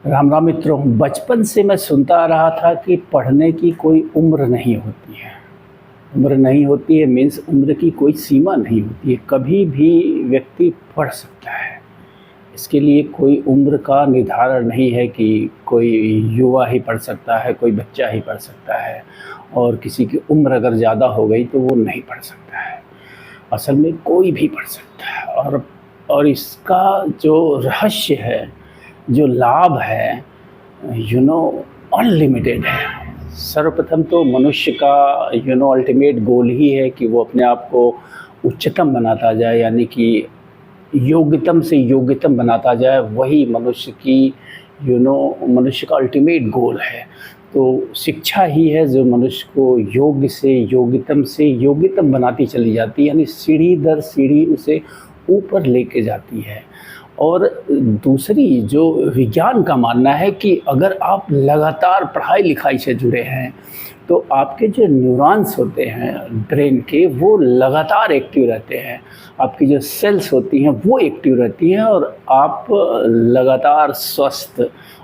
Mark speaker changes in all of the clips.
Speaker 1: राम राम मित्रों, बचपन से मैं सुनता आ रहा था कि पढ़ने की कोई उम्र नहीं होती है। उम्र नहीं होती है मीन्स उम्र की कोई सीमा नहीं होती है, कभी भी व्यक्ति पढ़ सकता है। इसके लिए कोई उम्र का निर्धारण नहीं है कि कोई युवा ही पढ़ सकता है, कोई बच्चा ही पढ़ सकता है और किसी की उम्र अगर ज़्यादा हो गई तो वो नहीं पढ़ सकता है। असल में कोई भी पढ़ सकता है और इसका जो रहस्य है, जो लाभ है, अनलिमिटेड है। सर्वप्रथम तो मनुष्य का अल्टीमेट गोल ही है कि वो अपने आप को उच्चतम बनाता जाए, यानी कि योग्यतम से योग्यतम बनाता जाए। वही मनुष्य की मनुष्य का अल्टीमेट गोल है। तो शिक्षा ही है जो मनुष्य को योग्य से योग्यतम बनाती चली जाती है, यानी सीढ़ी दर सीढ़ी उसे ऊपर लेके जाती है। और दूसरी जो विज्ञान का मानना है कि अगर आप लगातार पढ़ाई लिखाई से जुड़े हैं तो आपके जो न्यूरॉन्स होते हैं ब्रेन के, वो लगातार एक्टिव रहते हैं। आपकी जो सेल्स होती हैं वो एक्टिव रहती हैं और आप लगातार स्वस्थ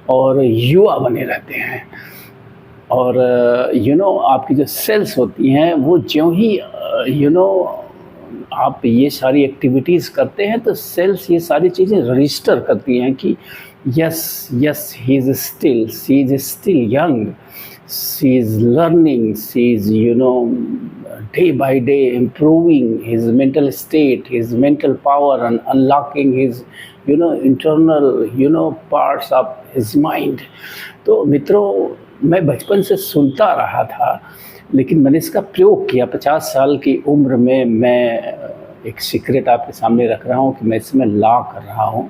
Speaker 1: और युवा बने रहते हैं। और आपकी जो सेल्स होती हैं वो ज्यों ही आप ये सारी एक्टिविटीज़ करते हैं तो सेल्स ये सारी चीज़ें रजिस्टर करती हैं कि yes he is still, she is still young, she is learning, she is day by day improving his mental state, his mental power and unlocking his internal parts of his mind. तो मित्रों, मैं बचपन से सुनता रहा था, लेकिन मैंने इसका प्रयोग किया। 50 साल की उम्र में मैं एक सीक्रेट आपके सामने रख रहा हूँ कि मैं इसमें लॉ कर रहा हूँ,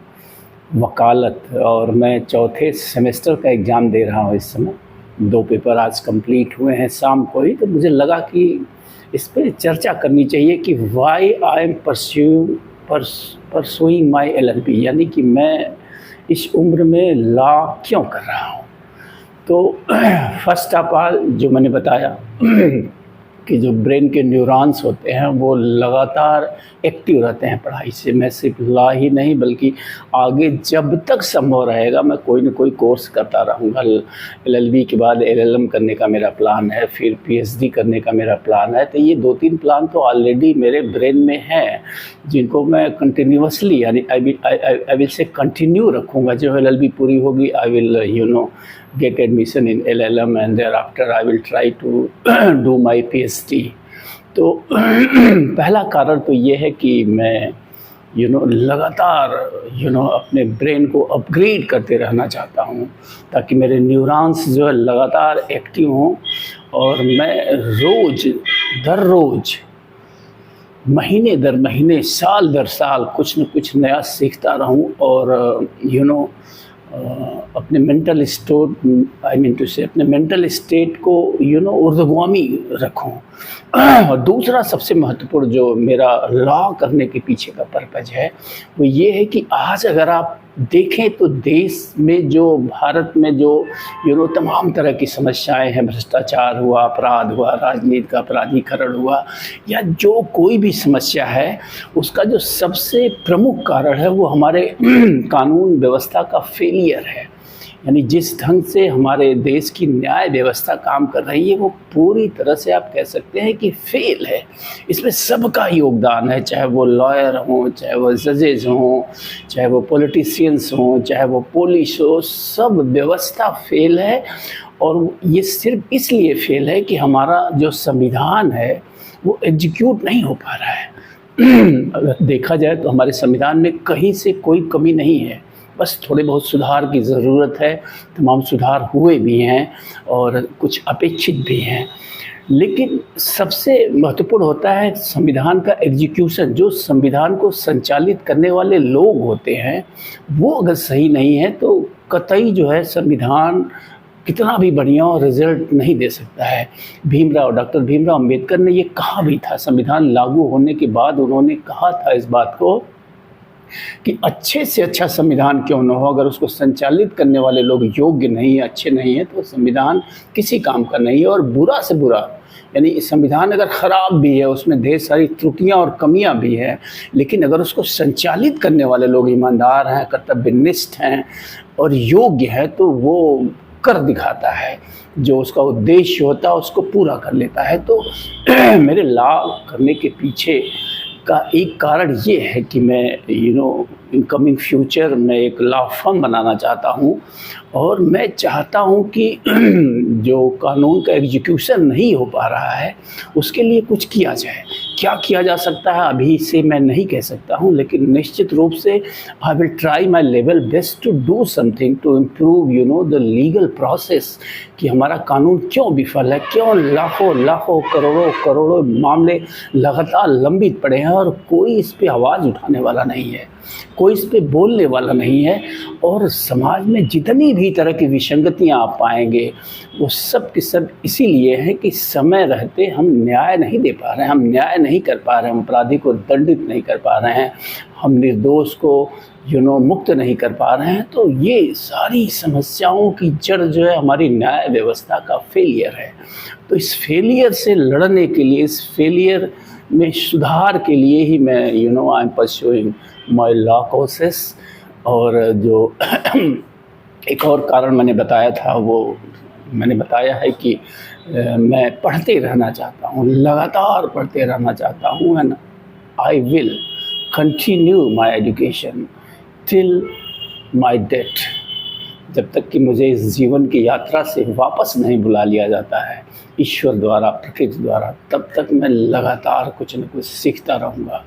Speaker 1: वकालत, और मैं चौथे सेमेस्टर का एग्ज़ाम दे रहा हूँ इस समय। 2 पेपर आज कंप्लीट हुए हैं शाम को ही। तो मुझे लगा कि इस पर चर्चा करनी चाहिए कि why I am pursuing my LLB, यानी कि मैं इस उम्र में लॉ क्यों कर रहा हूँ। तो फर्स्ट ऑफ ऑल जो मैंने बताया कि जो ब्रेन के न्यूरॉन्स होते हैं वो लगातार एक्टिव रहते हैं पढ़ाई से। मैं सिर्फ लॉ ही नहीं बल्कि आगे जब तक संभव रहेगा मैं कोई न कोई कोर्स करता रहूँगा। LLB के बाद LLM करने का मेरा प्लान है, फिर PhD करने का मेरा प्लान है। तो ये 2-3 प्लान तो ऑलरेडी मेरे ब्रेन में हैं, जिनको मैं कंटिन्यूसली, यानी आई विल से कंटिन्यू रखूँगा। जो LLB पूरी होगी I will get admission in LLM and thereafter I will try to do my PhD। तो पहला कारण तो ये है कि मैं लगातार अपने ब्रेन को अपग्रेड करते रहना चाहता हूँ, ताकि मेरे न्यूरॉन्स जो है लगातार एक्टिव हों और मैं रोज़ दर रोज़, महीने दर महीने, साल दर साल कुछ न कुछ नया सीखता रहूं और अपने मेंटल अपने मेंटल स्टेट को ऊर्ध्वगामी रखूं। और दूसरा सबसे महत्वपूर्ण जो मेरा लॉ करने के पीछे का पर्पज़ है वो ये है कि आज अगर आप देखें तो देश में जो, भारत में जो तमाम तरह की समस्याएं हैं, भ्रष्टाचार हुआ, अपराध हुआ, राजनीति का अपराधीकरण हुआ, या जो कोई भी समस्या है, उसका जो सबसे प्रमुख कारण है वो हमारे कानून व्यवस्था का फेलियर है। यानी जिस ढंग से हमारे देश की न्याय व्यवस्था काम कर रही है वो पूरी तरह से आप कह सकते हैं कि फेल है। इसमें सबका योगदान है, चाहे वो लॉयर हों, चाहे वो जजेज हों, चाहे वो पॉलिटिशियंस हों, चाहे वो पुलिस हो, सब व्यवस्था फेल है। और ये सिर्फ इसलिए फेल है कि हमारा जो संविधान है वो एग्जीक्यूट नहीं हो पा रहा है। अगर देखा जाए तो हमारे संविधान में कहीं से कोई कमी नहीं है, बस थोड़े बहुत सुधार की ज़रूरत है। तमाम सुधार हुए भी हैं और कुछ अपेक्षित भी हैं, लेकिन सबसे महत्वपूर्ण होता है संविधान का एग्जीक्यूशन। जो संविधान को संचालित करने वाले लोग होते हैं वो अगर सही नहीं है तो कतई जो है संविधान कितना भी बढ़िया रिजल्ट नहीं दे सकता है। डॉक्टर भीमराव अंबेडकर ने ये कहा भी था, संविधान लागू होने के बाद उन्होंने कहा था इस बात को कि अच्छे से अच्छा संविधान क्यों न हो, अगर उसको संचालित करने वाले लोग योग्य नहीं, अच्छे नहीं हैं, तो संविधान किसी काम का नहीं है। और बुरा से बुरा यानी संविधान अगर ख़राब भी है, उसमें ढेर सारी त्रुटियां और कमियां भी हैं, लेकिन अगर उसको संचालित करने वाले लोग ईमानदार हैं, कर्तव्यनिष्ठ हैं और योग्य है, तो वो कर दिखाता है। जो उसका उद्देश्य होता है उसको पूरा कर लेता है। तो मेरे लॉ करने के पीछे का एक कारण ये है कि मैं इन कमिंग फ्यूचर में एक लॉ फर्म बनाना चाहता हूँ, और मैं चाहता हूँ कि जो कानून का एग्जीक्यूशन नहीं हो पा रहा है उसके लिए कुछ किया जाए। क्या किया जा सकता है अभी से मैं नहीं कह सकता हूँ, लेकिन निश्चित रूप से I will try my level best to do something to improve the legal process, कि हमारा कानून क्यों विफल है, क्यों लाखों लाखों करोड़ों करोड़ों मामले लगातार लंबित पड़े हैं और कोई इस पे आवाज़ उठाने वाला नहीं है, कोई इस पे बोलने वाला नहीं है। और समाज में जितनी भी तरह की विसंगतियां आप पाएंगे वो सब के सब इसीलिए हैं कि समय रहते हम न्याय नहीं दे पा रहे हैं, हम न्याय नहीं कर पा रहे हैं, हम अपराधी को दंडित नहीं कर पा रहे हैं, हम निर्दोष को मुक्त नहीं कर पा रहे हैं। तो ये सारी समस्याओं की जड़ जो है हमारी न्याय व्यवस्था का फेलियर है। तो इस फेलियर से लड़ने के लिए, इस फेलियर में सुधार के लिए ही मैं I am pursuing my law courses. और जो एक और कारण मैंने बताया था, वो मैंने बताया है कि मैं पढ़ते रहना चाहता हूँ, लगातार पढ़ते रहना चाहता हूँ, and I will continue my education till my death. जब तक कि मुझे इस जीवन की यात्रा से वापस नहीं बुला लिया जाता है ईश्वर द्वारा, प्रकृति द्वारा, तब तक मैं लगातार कुछ न कुछ सीखता रहूँगा।